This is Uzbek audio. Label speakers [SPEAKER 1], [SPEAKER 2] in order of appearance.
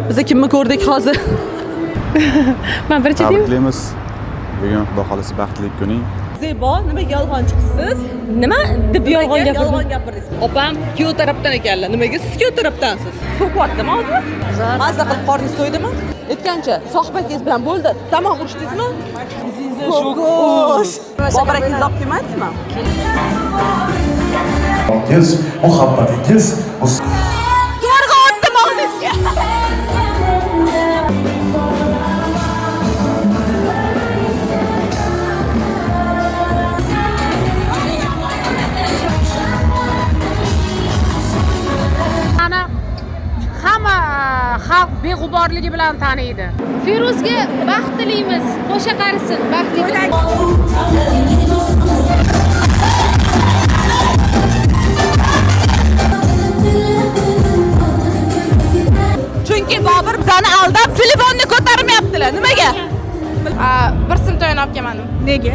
[SPEAKER 1] Biz kimni ko'rdik hozir?
[SPEAKER 2] Men birinchi deyman.
[SPEAKER 3] Tabriklaymiz. Bugun Xudo xolisi baxtli kuning.
[SPEAKER 1] Zebo, nimaga yolg'onchisiz? Nima deb yolg'on gapirdingiz? Opam kuyov tarafdan ekanlar. Nimaga siz kuyov tarafdansiz? So'qyaptimi hozir? Mazza qilib qorningiz to'ydimi? Aytgancha, sohbatingiz bilan bo'ldi. Tamom urishdingizmi? Xo'sh. Bobur akangiz olib kelmadingizmi?
[SPEAKER 4] Muhabbatingiz
[SPEAKER 1] To'rga o'tdim og'zingizga.
[SPEAKER 2] Ana hamma xalq beg'uborligi bilan taniydi. Feruzga baxt tilaymiz. Qo'sha qarisin, baxtli bo'lsin.
[SPEAKER 1] Chunki Bobur bizani aldab telefonni ko'tarmayaptilar. Nimaga?
[SPEAKER 2] Bir sim to'yin olib kelmadim.
[SPEAKER 1] Nega?